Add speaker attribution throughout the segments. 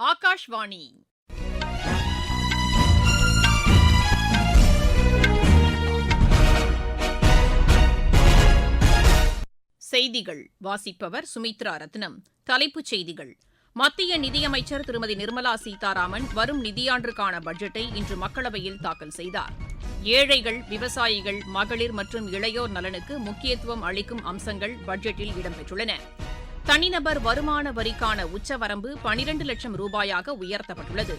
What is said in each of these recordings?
Speaker 1: ஆகாஷ்வாணி செய்திகள் வாசிப்பவர் சுமித்ரா ரத்னம். தலைப்புச் செய்திகள். மத்திய நிதியமைச்சர் திருமதி நிர்மலா சீதாராமன் வரும் நிதியாண்டிற்கான பட்ஜெட்டை இன்று மக்களவையில் தாக்கல் செய்தார். ஏழைகள், விவசாயிகள், மகளிர் மற்றும் இளையோர் நலனுக்கு முக்கியத்துவம் அளிக்கும் அம்சங்கள் பட்ஜெட்டில் இடம்பெற்றுள்ளன. தனிநபர் வருமான வரிக்கான உச்சவரம்பு 12 லட்சம் ரூபாயாக உயர்த்தப்பட்டுள்ளது.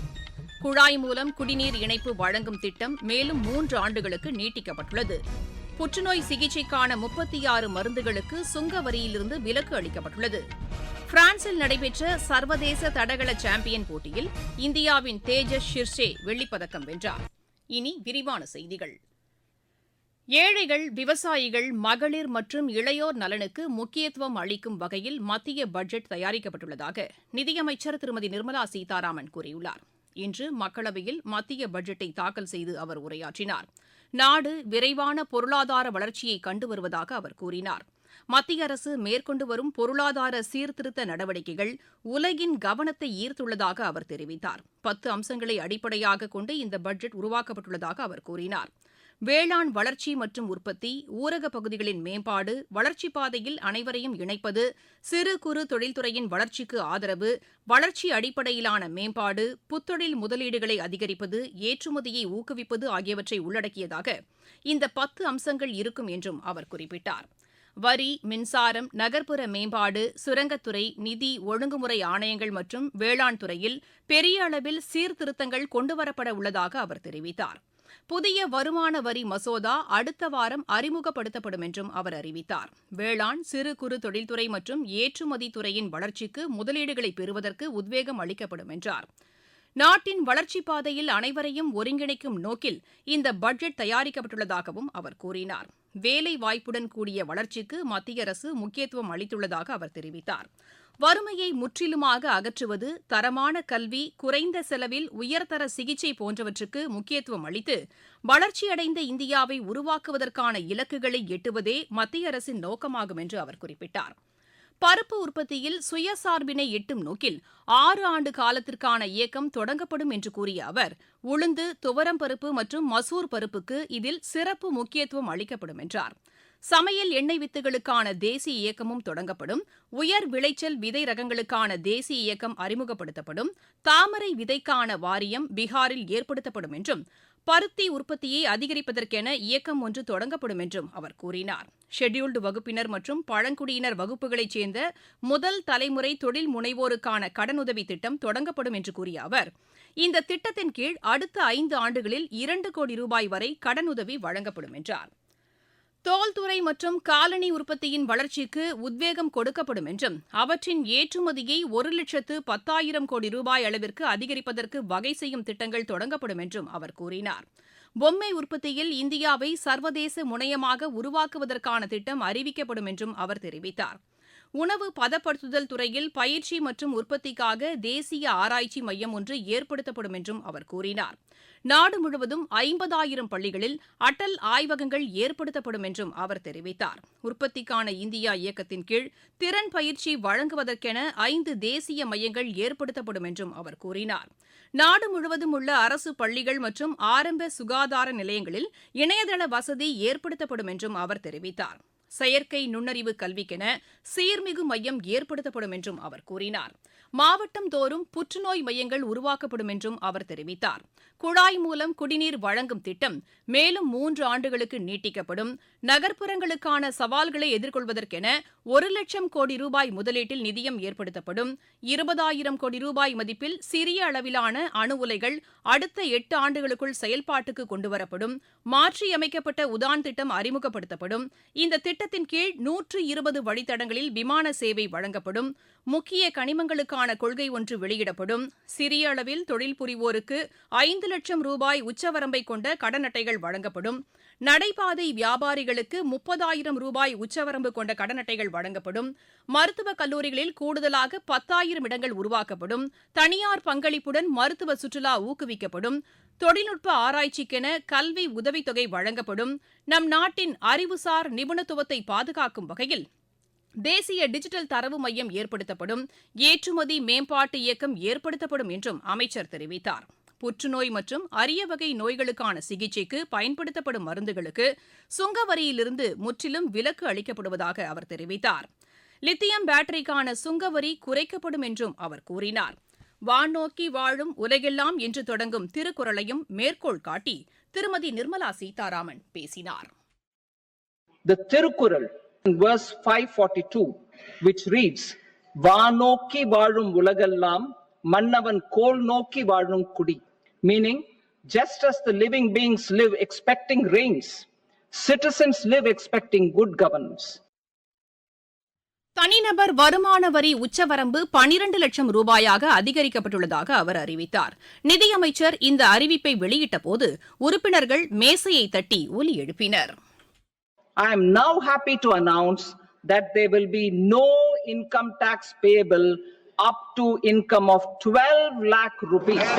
Speaker 1: குழாய் மூலம் குடிநீர் இணைப்பு வழங்கும் திட்டம் மேலும் 3 ஆண்டுகளுக்கு நீட்டிக்கப்பட்டுள்ளது. புற்றுநோய் சிகிச்சைக்கான 36 மருந்துகளுக்கு சுங்க வரியிலிருந்து விலக்கு அளிக்கப்பட்டுள்ளது. பிரான்சில் நடைபெற்ற சர்வதேச தடகள சாம்பியன் போட்டியில் இந்தியாவின் தேஜஸ் ஷிர்ஷே வெள்ளிப்பதக்கம் வென்றார். இனி விரிவான செய்திகள். ஏழைகள், விவசாயிகள், மகளிர் மற்றும் இளையோர் நலனுக்கு முக்கியத்துவம் அளிக்கும் வகையில் மத்திய பட்ஜெட் தயாரிக்கப்பட்டுள்ளதாக நிதியமைச்சர் திருமதி நிர்மலா சீதாராமன் கூறியுள்ளார். இன்று மக்களவையில் மத்திய பட்ஜெட்டை தாக்கல் செய்து அவர் உரையாற்றினார். நாடு விரைவான பொருளாதார வளர்ச்சியை கண்டு வருவதாக அவர் கூறினார். மத்திய அரசு மேற்கொண்டு வரும் பொருளாதார சீர்திருத்த நடவடிக்கைகள் உலகின் கவனத்தை ஈர்த்துள்ளதாக அவர் தெரிவித்தார். 10 அம்சங்களை அடிப்படையாக கொண்டு இந்த பட்ஜெட் உருவாக்கப்பட்டுள்ளதாக அவர் கூறினார். வேளாண் வளர்ச்சி மற்றும் உற்பத்தி, ஊரக பகுதிகளின் மேம்பாடு, வளர்ச்சிப் பாதையில் அனைவரையும் இணைப்பது, சிறு குறு தொழில்துறையின் வளர்ச்சிக்கு ஆதரவு, வளர்ச்சி அடிப்படையிலான மேம்பாடு, புத்தொழில் முதலீடுகளை அதிகரிப்பது, ஏற்றுமதியை ஊக்குவிப்பது ஆகியவற்றை உள்ளடக்கியதாக இந்த 10 அம்சங்கள் இருக்கும் என்றும் அவர் குறிப்பிட்டார். வரி, மின்சாரம், நகர்ப்புற மேம்பாடு, சுரங்கத்துறை, நிதி ஒழுங்குமுறை ஆணையங்கள் மற்றும் வேளாண் துறையில் பெரிய அளவில் சீர்திருத்தங்கள் கொண்டுவரப்பட உள்ளதாக அவர் தெரிவித்தார். புதிய வருமான வரி மசோதா அடுத்த வாரம் அறிமுகப்படுத்தப்படும் என்றும் அவர் அறிவித்தார். வேளாண், சிறு குறு தொழில்துறை மற்றும் ஏற்றுமதி துறையின் வளர்ச்சிக்கு முதலீடுகளை பெறுவதற்கு உத்வேகம் அளிக்கப்படும் என்றார். நாட்டின் வளர்ச்சிப் பாதையில் அனைவரையும் ஒருங்கிணைக்கும் நோக்கில் இந்த பட்ஜெட் தயாரிக்கப்பட்டுள்ளதாகவும் அவர் கூறினார். வேலை வாய்ப்புடன் கூடிய வளர்ச்சிக்கு மத்திய அரசு முக்கியத்துவம் அளித்துள்ளதாக அவர் தெரிவித்தார். வறுமையை முற்றிலுமாக அகற்றுவது, தரமான கல்வி, குறைந்த செலவில் உயர்தர சிகிச்சை போன்றவற்றுக்கு முக்கியத்துவம் அளித்து வளர்ச்சியடைந்த இந்தியாவை உருவாக்குவதற்கான இலக்குகளை எட்டுவதே மத்திய அரசின் நோக்கமாகும் என்று அவர் குறிப்பிட்டார். பருப்பு உற்பத்தியில் சுயசார்பினை எட்டும் நோக்கில் 6 ஆண்டு காலத்திற்கான இயக்கம் தொடங்கப்படும் என்று கூறிய அவர், உளுந்து, துவரம் பருப்பு மற்றும் மசூர் பருப்புக்கு இதில் சிறப்பு முக்கியத்துவம் அளிக்கப்படும் என்றார். சமையல் எண்ணெய் வித்துகளுக்கான தேசிய இயக்கமும் தொடங்கப்படும். உயர் விளைச்சல் விதை ரகங்களுக்கான தேசிய இயக்கம் அறிமுகப்படுத்தப்படும். தாமரை விதைக்கான வாரியம் பீகாரில் ஏற்படுத்தப்படும் என்றும், பருத்தி உற்பத்தியை அதிகரிப்பதற்கென இயக்கம் ஒன்று தொடங்கப்படும் என்றும் அவர் கூறினார். ஷெட்யூல்டு வகுப்பினர் மற்றும் பழங்குடியினர் வகுப்புகளைச் சேர்ந்த முதல் தலைமுறை தொழில் முனைவோருக்கான கடனுதவி திட்டம் தொடங்கப்படும் என்று கூறிய அவர், இந்த திட்டத்தின் கீழ் அடுத்த 5 ஆண்டுகளில் 2 கோடி ரூபாய் வரை கடனுதவி வழங்கப்படும் என்றார். தோல்துறை மற்றும் காலணி உற்பத்தியின் வளர்ச்சிக்கு உத்வேகம் கொடுக்கப்படும் என்றும், அவற்றின் ஏற்றுமதியை 1,10,000 கோடி ரூபாய் அளவிற்கு அதிகரிப்பதற்கு வகை செய்யும் திட்டங்கள் தொடங்கப்படும் என்றும் அவர் கூறினார். பொம்மை உற்பத்தியில் இந்தியாவை சர்வதேச முனையமாக உருவாக்குவதற்கான திட்டம் அறிவிக்கப்படும் என்றும் அவர் தெரிவித்தார். உணவு பதப்படுத்துதல் துறையில் பயிற்சி மற்றும் உற்பத்திக்காக தேசிய ஆராய்ச்சி மையம் ஒன்று ஏற்படுத்தப்படும் என்றும் அவர் கூறினார். நாடு முழுவதும் 50,000 பள்ளிகளில் அடல் ஆய்வகங்கள் ஏற்படுத்தப்படும் என்றும் அவர் தெரிவித்தார். உற்பத்திக்கான இந்தியா இயக்கத்தின் கீழ் திறன் பயிற்சி வழங்குவதற்கென 5 தேசிய மையங்கள் ஏற்படுத்தப்படும் என்றும் அவர் கூறினார். நாடு முழுவதும் உள்ள அரசு பள்ளிகள் மற்றும் ஆரம்ப சுகாதார நிலையங்களில் இணையதள வசதி ஏற்படுத்தப்படும் என்றும் அவர் தெரிவித்தார். செயற்கை நுண்ணறிவு கல்விக்கென சீர்மிகு மையம் ஏற்படுத்தப்படும் என்றும் அவர் கூறினார். மாவட்டம் தோறும் புற்றுநோய் மையங்கள் உருவாக்கப்படும் என்றும் அவர் தெரிவித்தார். குழாய் மூலம் குடிநீர் வழங்கும் திட்டம் மேலும் 3 ஆண்டுகளுக்கு நீட்டிக்கப்படும். நகர்ப்புறங்களுக்கான சவால்களை எதிர்கொள்வதற்கென 1 லட்சம் கோடி ரூபாய் முதலீட்டில் நிதியம் ஏற்படுத்தப்படும். 20,000 கோடி ரூபாய் மதிப்பில் சிறிய அளவிலான அணு உலைகள் அடுத்த 8 ஆண்டுகளுக்குள் செயல்பாட்டுக்கு கொண்டுவரப்படும். மாற்றியமைக்கப்பட்ட உதான் திட்டம் அறிமுகப்படுத்தப்படும். இந்த திட்டத்தின் கீழ் 120 வழித்தடங்களில் விமான சேவை வழங்கப்படும். முக்கிய கனிமங்களுக்கான கொள்கை ஒன்று வெளியிடப்படும். சிறிய அளவில் தொழில் புரிவோருக்கு 5 லட்சம் ரூபாய் உச்சவரம்பை கொண்ட கடன் அட்டைகள் வழங்கப்படும். நடைபாதை வியாபாரிகளுக்கு 30,000 ரூபாய் உச்சவரம்பு கொண்ட கடன் அட்டைகள் வழங்கப்படும். மருத்துவக் கல்லூரிகளில் கூடுதலாக 10,000 இடங்கள் உருவாக்கப்படும். தனியார் பங்களிப்புடன் மருத்துவ சுற்றுலா ஊக்குவிக்கப்படும். தொழில்நுட்ப ஆராய்ச்சிக்கென கல்வி உதவித்தொகை வழங்கப்படும். நம் நாட்டின் அறிவுசார் நிபுணத்துவத்தை பாதுகாக்கும் வகையில் தேசிய டிஜிட்டல் தரவு மையம் ஏற்படுத்தப்படும், ஏற்றுமதி மேம்பாட்டு இயக்கம் ஏற்படுத்தப்படும் என்றும் அமைச்சர் தெரிவித்தார். புற்றுநோய் மற்றும் அரிய வகை நோய்களுக்கான சிகிச்சைக்கு பயன்படுத்தப்படும் மருந்துகளுக்கு சுங்க வரியிலிருந்து முற்றிலும் விலக்கு அளிக்கப்படுவதாக அவர் தெரிவித்தார். லித்தியம் பேட்டரிக்கான சுங்கவரி குறைக்கப்படும் என்றும் அவர் கூறினார். வானோக்கி வாழும் உலகெல்லாம் என்று தொடங்கும் திருக்குறளையும் மேற்கோள் காட்டி திருமதி நிர்மலா சீதாராமன் பேசினார்.
Speaker 2: The Tirukkural, verse 542, which reads, "Vaanokki vaazhum ulagallam, mannavan kol nokki vaazhum kudi," meaning, just as the living beings live expecting rains, citizens live expecting good governance.
Speaker 1: தனிநபர் வருமான வரி உச்சவரம்பு 12 லட்சம் ரூபாயாக அதிகரிக்கப்பட்டுள்ளதாக அவர் அறிவித்தார். நிதியமைச்சர் இந்த அறிவிப்பை வெளியிட்டபோது உறுப்பினர்கள் மேசையை தட்டி ஒலி எழுப்பினர்.
Speaker 2: I am now happy to announce that there will be no income tax payable up to income of 12 lakh rupees.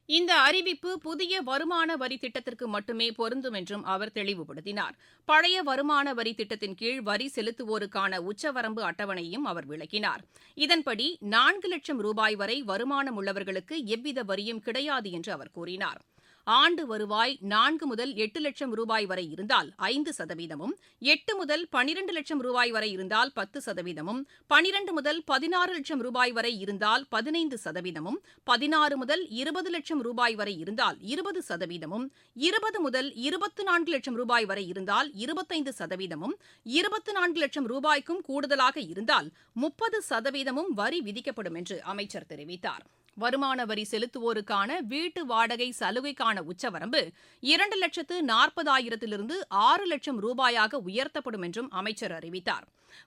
Speaker 1: இந்த அறிவிப்பு புதிய வருமான வரி திட்டத்திற்கு மட்டுமே பொருந்தும் என்றும் அவர் தெளிவுபடுத்தினார். பழைய வருமான வரி திட்டத்தின் கீழ் வரி செலுத்துவோருக்கான உச்சவரம்பு அட்டவணையும் அவர் விளக்கினார். இதன்படி 4 லட்சம் ரூபாய் வரை வருமானம் உள்ளவர்களுக்கு எவ்வித வரியும் கிடையாது என்று அவர் கூறினார். ஆண்டு வருவாய் 4 முதல் 8 லட்சம் ரூபாய் வரை இருந்தால் 5%, 8 முதல் 12 லட்சம் ரூபாய் வரை இருந்தால் 10%, 12 முதல் 16 லட்சம் ரூபாய் வரை இருந்தால் 15%, 16 முதல் 20 லட்சம் ரூபாய் வரை இருந்தால் 20%, 20 முதல் 24 லட்சம் ரூபாய் வரை இருந்தால் 25%, 24 லட்சம் ரூபாய்க்கும் கூடுதலாக இருந்தால் 30% வரி விதிக்கப்படும் என்று அமைச்சர் தெரிவித்தார். வருமான வரி செலுத்துவோருக்கான வீட்டு வாடகை சலுகைக்கான உச்சவரம்பு 2,40,000 6 லட்சம் ரூபாயாக உயர்த்தப்படும் என்றும் அமைச்சர் அறிவித்தார்.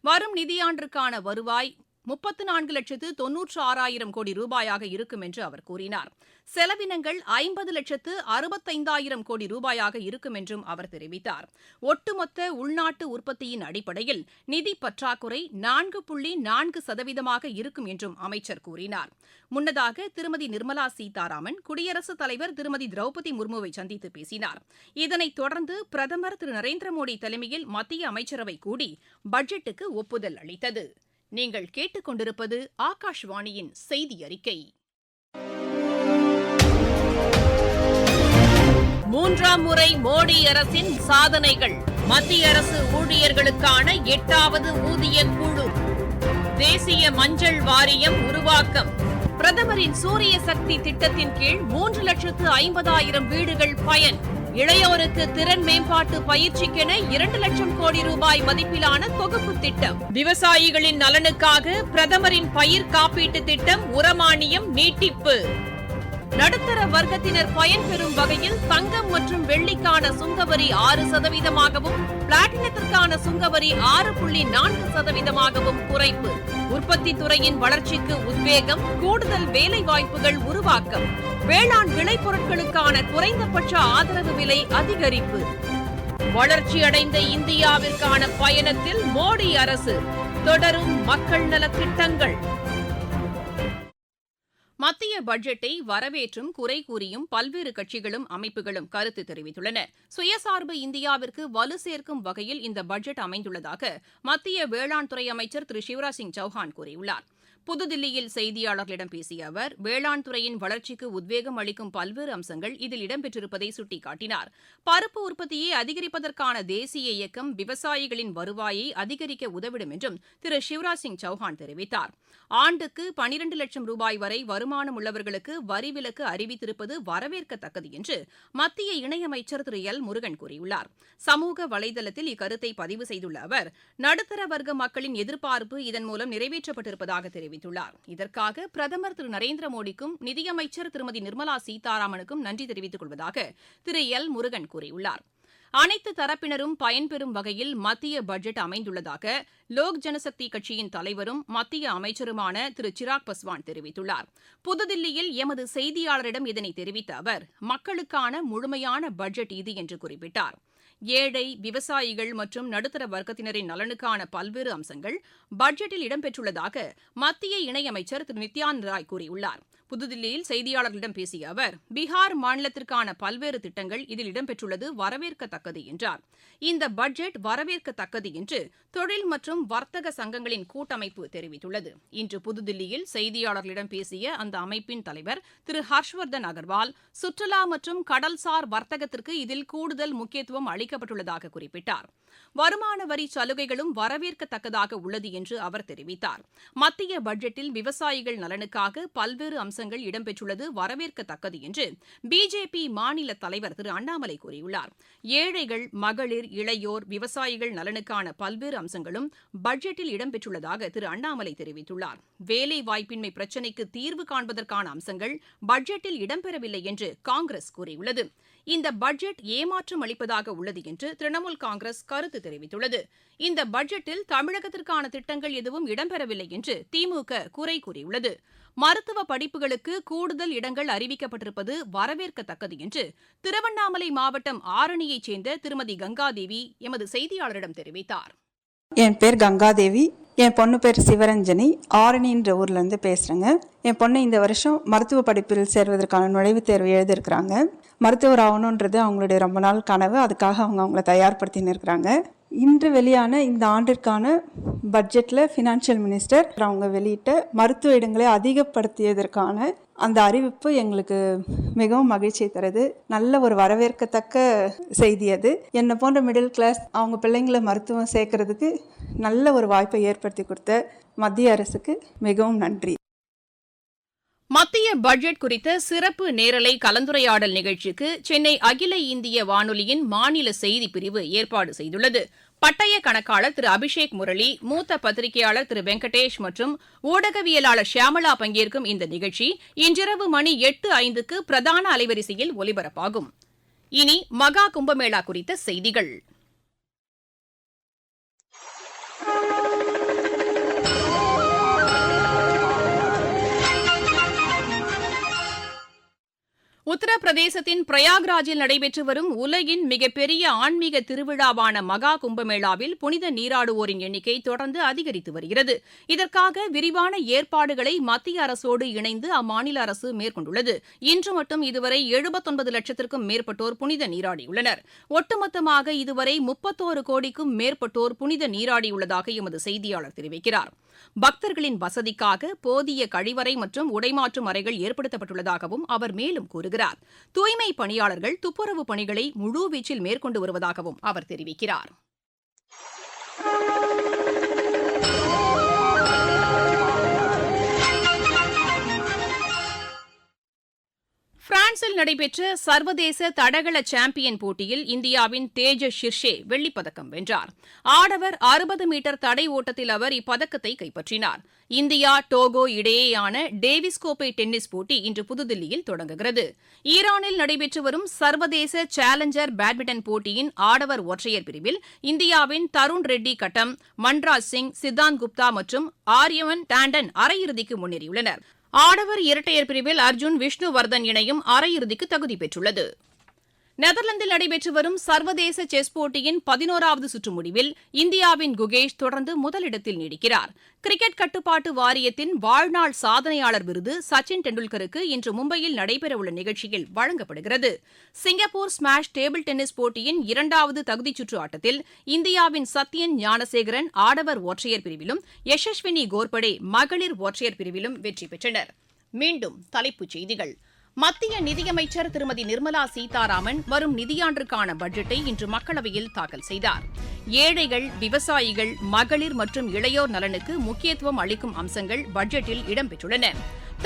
Speaker 1: வரும் நிதியாண்டிற்கான வருவாய் 34,96,000 கோடி ரூபாயாக இருக்கும் என்று அவர் கூறினார். செலவினங்கள் 50,65,000 கோடி ரூபாயாக இருக்கும் என்றும் அவர் தெரிவித்தார். ஒட்டுமொத்த உள்நாட்டு உற்பத்தியின் அடிப்படையில் நிதி பற்றாக்குறை 4.4% இருக்கும் என்றும் அமைச்சர் கூறினார். முன்னதாக திருமதி நிர்மலா சீதாராமன் குடியரசுத் தலைவர் திருமதி திரௌபதி முர்முவை சந்தித்து பேசினார். இதனைத் தொடர்ந்து பிரதமர் திரு நரேந்திர மோடி தலைமையில் மத்திய அமைச்சரவை கூடி பட்ஜெட்டுக்கு ஒப்புதல் அளித்தது. நீங்கள் கேட்டுக்கொண்டிருப்பது ஆகாஷ்வாணியின் செய்தி அறிக்கை. 3ஆம் முறை மோடி அரசின் சாதனைகள். மத்திய அரசு ஊழியர்களுக்கான 8வது ஊதிய குழு. தேசிய மஞ்சள் வாரியம் உருவாக்கம். பிரதமரின் சூரிய சக்தி திட்டத்தின் கீழ் 3,50,000 வீடுகள் பயன். இளையோருக்கு திறன் மேம்பாட்டு பயிற்சிக்கென 2 லட்சம் கோடி ரூபாய் மதிப்பிலான தொகுப்பு திட்டம். விவசாயிகளின் நலனுக்காக பிரதமரின் பயிர் காப்பீட்டு திட்டம் உரமானியம் நீட்டிப்பு. நடுத்தர வர்க்கத்தினர் பயன்பெறும் வகையில் தங்கம் மற்றும் வெள்ளிக்கான சுங்கவரி 6%, பிளாட்டினத்திற்கான சுங்கவரி 6.4%, குறைப்பு. உற்பத்தி துறையின் வளர்ச்சிக்கு உத்வேகம், கூடுதல் வேலை வாய்ப்புகள் உருவாக்கம். வேளாண் விளைபொருட்களுக்கான குறைந்தபட்ச ஆதரவு விலை அதிகரிப்பு. வளர்ச்சியடைந்த இந்தியாவிற்கான பயணத்தில் மோடி அரசு தொடரும் மக்கள் நலத் திட்டங்கள். மத்திய பட்ஜெட்டை வரவேற்றும் குறை கூறியும் பல்வேறு கட்சிகளும் அமைப்புகளும் கருத்து தெரிவித்துள்ளன. சுயசார்பு இந்தியாவிற்கு வலு சேர்க்கும் வகையில் இந்த பட்ஜெட் அமைந்துள்ளதாக மத்திய வேளாண் துறை அமைச்சர் திரு சிவராஜ் சிங் சௌஹான் கூறியுள்ளார். புதுதில்லியில் செய்தியாளர்களிடம் பேசிய அவர், வேளாண் துறையின் வளர்ச்சிக்கு உத்வேகம் அளிக்கும் பல்வேறு அம்சங்கள் இதில் இடம்பெற்றிருப்பதை சுட்டிக்காட்டினார். பருப்பு உற்பத்தியை அதிகரிப்பதற்கான தேசிய இயக்கம் விவசாயிகளின் வருவாயை அதிகரிக்க உதவிடும் என்றும் திரு சிவராஜ் சிங் சௌஹான் தெரிவித்தார். ஆண்டுக்கு 12 லட்சம் ரூபாய் வரை வருமானம் உள்ளவர்களுக்கு வரி விலக்கு அறிவித்திருப்பது வரவேற்கத்தக்கது என்று மத்திய இணையமைச்சர் திரு எல் முருகன் கூறியுள்ளார். சமூக வலைதளத்தில் இக்கருத்தை பதிவு செய்துள்ள அவர், நடுத்தர வர்க்க மக்களின் எதிர்பார்ப்பு இதன் மூலம் நிறைவேற்றப்பட்டிருப்பதாக தெரிவித்துள்ளார். இதற்காக பிரதமர் திரு நரேந்திர மோடிக்கும் நிதியமைச்சர் திருமதி நிர்மலா சீதாராமனுக்கும் நன்றி தெரிவித்துக் கொள்வதாக திரு எல் முருகன் கூறியுள்ளார். அனைத்து தரப்பினரும் பயன்பெறும் வகையில் மத்திய பட்ஜெட் அமைந்துள்ளதாக லோக் ஜனசக்தி கட்சியின் தலைவரும் மத்திய அமைச்சருமான திரு சிராக் பஸ்வான் தெரிவித்துள்ளார். புதுதில்லியில் எமது செய்தியாளரிடம் இதனை தெரிவித்த அவர், மக்களுக்கான முழுமையான பட்ஜெட் இது என்று குறிப்பிட்டார். ஏழை, விவசாயிகள் மற்றும் நடுத்தர வர்க்கத்தினரின் நலனுக்கான பல்வேறு அம்சங்கள் பட்ஜெட்டில் இடம்பெற்றுள்ளதாக மத்திய இணையமைச்சர் திரு நித்யானந்த் ராய் கூறியுள்ளார். புதுதில்லியில் செய்தியாளர்களிடம் பேசிய அவர், பீகார் மாநிலத்திற்கான பல்வேறு திட்டங்கள் இதில் இடம்பெற்றுள்ளது வரவேற்கத்தக்கது என்றார். இந்த பட்ஜெட் வரவேற்கத்தக்கது என்று தொழில் மற்றும் வர்த்தக சங்கங்களின் கூட்டமைப்பு தெரிவித்துள்ளது. இன்று புதுதில்லியில் செய்தியாளர்களிடம் பேசிய அந்த அமைப்பின் தலைவர் திரு ஹர்ஷ்வர்தன் அகர்வால், சுற்றுலா மற்றும் கடல்சார் வர்த்தகத்திற்கு இதில் கூடுதல் முக்கியத்துவம் அளிக்கப்பட்டுள்ளதாக குறிப்பிட்டார். வருமான வரி சலுகைகளும் வரவேற்கத்தக்கதாக உள்ளது என்று அவர் தெரிவித்தார். மத்திய பட்ஜெட்டில் விவசாயிகள் நலனுக்காக பல்வேறு அம்சங்கள் இடம்பெற்றுள்ளது வரவேற்கத்தக்கது என்று பிஜேபி மாநில தலைவர் திரு அண்ணாமலை கூறியுள்ளார். ஏழைகள், மகளிர், இளையோர், விவசாயிகள் நலனுக்கான பல்வேறு அம்சங்களும் பட்ஜெட்டில் இடம்பெற்றுள்ளதாக திரு அண்ணாமலை தெரிவித்துள்ளார். வேலைவாய்ப்பின்மை பிரச்சினைக்கு தீர்வு காண்பதற்கான அம்சங்கள் பட்ஜெட்டில் இடம்பெறவில்லை என்று காங்கிரஸ் கூறியுள்ளது. இந்த பட்ஜெட் ஏமாற்றம் அளிப்பதாக உள்ளது என்று திரிணாமுல் காங்கிரஸ் கருத்து தெரிவித்துள்ளது. இந்த பட்ஜெட்டில் தமிழகத்திற்கான திட்டங்கள் எதுவும் இடம்பெறவில்லை என்று திமுக குறை கூறியுள்ளது. மருத்துவ படிப்புகளுக்கு கூடுதல் இடங்கள் அறிவிக்கப்பட்டிருப்பது வரவேற்கத்தக்கது என்று திருவண்ணாமலை மாவட்டம் ஆரணியைச் சேர்ந்த திருமதி கங்காதேவி எமது செய்தியாளரிடம் தெரிவித்தார்.
Speaker 3: என் பேர் கங்காதேவி. என் பொண்ணு பேர் சிவரஞ்சனி. ஆரணின்ற ஊர்லேருந்து பேசுகிறேங்க. என் பொண்ணு இந்த வருஷம் மருத்துவ படிப்பில் சேர்வதற்கான நுழைவுத் தேர்வு எழுதியிருக்கிறாங்க. மருத்துவர் ஆகணுன்றது அவங்களுடைய ரொம்ப நாள் கனவு. அதுக்காக அவங்கள தயார்படுத்தின்னு இருக்கிறாங்க. இன்று வெளியான இந்த ஆண்டிற்கான பட்ஜெட்டில் ஃபினான்ஷியல் மினிஸ்டர் அவங்க வெளியிட்ட மருத்துவ இடங்களை அதிகப்படுத்தியதற்கான அந்த அறிவிப்பு எங்களுக்கு மிகவும் மகிழ்ச்சியை தருது. நல்ல ஒரு வரவேற்கத்தக்க செய்தி அது. என்னை போன்ற மிடில் கிளாஸ் அவங்க பிள்ளைங்களை மருத்துவம் சேர்க்கறதுக்கு நல்ல ஒரு வாய்ப்பை ஏற்படுத்தி கொடுத்த மத்திய அரசுக்கு மிகவும் நன்றி.
Speaker 1: மத்திய பட்ஜெட் குறித்த சிறப்பு நேரலை கலந்துரையாடல் நிகழ்ச்சிக்கு சென்னை அகில இந்திய வானொலியின் மாநில செய்திப் பிரிவு ஏற்பாடு செய்துள்ளது. பட்டய கணக்காளர் திரு அபிஷேக் முரளி, மூத்த பத்திரிகையாளர் திரு வெங்கடேஷ் மற்றும் ஊடகவியலாளர் ஷியாமளா பங்கேற்கும் இந்த நிகழ்ச்சி இன்றிரவு மணி 8:05க்கு பிரதான அலைவரிசையில் ஒலிபரப்பாகும். இனி மகா கும்பமேளா குறித்த செய்திகள். உத்தரப்பிரதேசத்தின் பிரயாக்ராஜில் நடைபெற்று வரும் உலகின் மிகப்பெரிய ஆன்மீக திருவிழாவான மகா கும்பமேளாவில் புனித நீராடுவோரின் எண்ணிக்கை தொடர்ந்து அதிகரித்து வருகிறது. இதற்காக விரிவான ஏற்பாடுகளை மத்திய அரசோடு இணைந்து அம்மாநில அரசு மேற்கொண்டுள்ளது. இன்று மட்டும் இதுவரை 79 லட்சத்திற்கும் மேற்பட்டோர் புனித நீராடியுள்ளனர். ஒட்டுமொத்தமாக இதுவரை 31 கோடிக்கும் மேற்பட்டோர் புனித நீராடியுள்ளதாக எமது செய்தியாளர் தெரிவிக்கிறார். பக்தர்களின் வசதிக்காக போதிய கழிவறை மற்றும் உடைமாற்றும் அறைகள் ஏற்படுத்தப்பட்டுள்ளதாகவும் அவர் மேலும் கூறுகிறார். தூய்மை பணியாளர்கள் துப்புரவு பணிகளை முழுவீச்சில் மேற்கொண்டு வருவதாகவும் அவர் தெரிவிக்கிறார். பிரான்சில் நடைபெற்ற சர்வதேச தடகள சாம்பியன் போட்டியில் இந்தியாவின் தேஜஸ் ஷிர்ஷே வெள்ளிப்பதக்கம் வென்றார். ஆடவர் 60 மீட்டர் தடை ஓட்டத்தில் அவர் இப்பதக்கத்தை கைப்பற்றினார். இந்தியா டோகோ இடையேயான டேவிஸ் கோப்பை டென்னிஸ் போட்டி இன்று புதுதில்லியில் தொடங்குகிறது. ஈரானில் நடைபெற்று வரும் சர்வதேச சேலஞ்சர் பேட்மிண்டன் போட்டியின் ஆடவர் ஒற்றையர் பிரிவில் இந்தியாவின் தருண் ரெட்டி கட்டம், மன்ராஜ் சிங், சித்தாந்த் குப்தா மற்றும் ஆரியமன் டாண்டன் அரையிறுதிக்கு முன்னேறியுள்ளனர். ஆடவர் இரட்டையர் பிரிவில் அர்ஜுன் விஷ்ணுவர்தன் இணையும் அரையிறுதிக்கு தகுதி பெற்றுள்ளது. நெதர்லாந்தில் நடைபெற்று வரும் சர்வதேச செஸ் போட்டியின் 11வது சுற்று முடிவில் இந்தியாவின் குகேஷ் தொடர்ந்து முதலிடத்தில் நீடிக்கிறார். கிரிக்கெட் கட்டுப்பாட்டு வாரியத்தின் வாழ்நாள் சாதனையாளர் விருது சச்சின் டெண்டுல்கருக்கு இன்று மும்பையில் நடைபெறவுள்ள நிகழ்ச்சியில் வழங்கப்படுகிறது. சிங்கப்பூர் ஸ்மாஷ் டேபிள் டென்னிஸ் போட்டியின் 2வது தகுதிச் சுற்று ஆட்டத்தில் இந்தியாவின் சத்யன் ஞானசேகரன் ஆடவர் ஒற்றையர் பிரிவிலும் யசஸ்வினி கோர்படே மகளிர் ஒற்றையர் பிரிவிலும் வெற்றி பெற்றனர். மீண்டும் தலைப்புச் செய்திகள். மத்திய நிதியமைச்சர் திருமதி நிர்மலா சீதாராமன் வரும் நிதியாண்டிற்கான பட்ஜெட்டை இன்று மக்களவையில் தாக்கல் செய்தார். ஏழைகள், விவசாயிகள், மகளிர் மற்றும் இளையோர் நலனுக்கு முக்கியத்துவம் அளிக்கும் அம்சங்கள் பட்ஜெட்டில் இடம்பெற்றுள்ளன.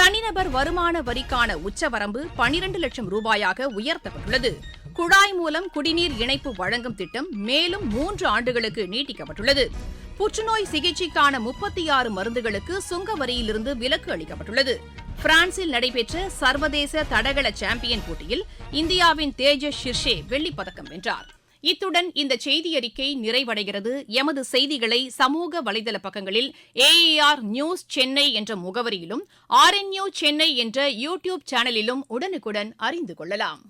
Speaker 1: தனிநபர் வருமான வரிக்கான உச்சவரம்பு 12 லட்சம் ரூபாயாக உயர்த்தப்பட்டுள்ளது. குழாய் மூலம் குடிநீர் இணைப்பு வழங்கும் திட்டம் மேலும் 3 ஆண்டுகளுக்கு நீட்டிக்கப்பட்டுள்ளது. புற்றுநோய் சிகிச்சைக்கான 36 மருந்துகளுக்கு சுங்க வரியிலிருந்து விலக்கு அளிக்கப்பட்டுள்ளது. பிரான்சில் நடைபெற்ற சர்வதேச தடகள சாம்பியன் போட்டியில் இந்தியாவின் தேஜஸ் ஷிர்ஷே வெள்ளிப்பதக்கம் வென்றார். இத்துடன் இந்த செய்தியறிக்கை நிறைவடைகிறது. எமது செய்திகளை சமூக வலைதள பக்கங்களில் AAR நியூஸ் சென்னை என்ற முகவரியிலும் RNU சென்னை என்ற யூடியூப் சேனலிலும் உடனுக்குடன் அறிந்து கொள்ளலாம்.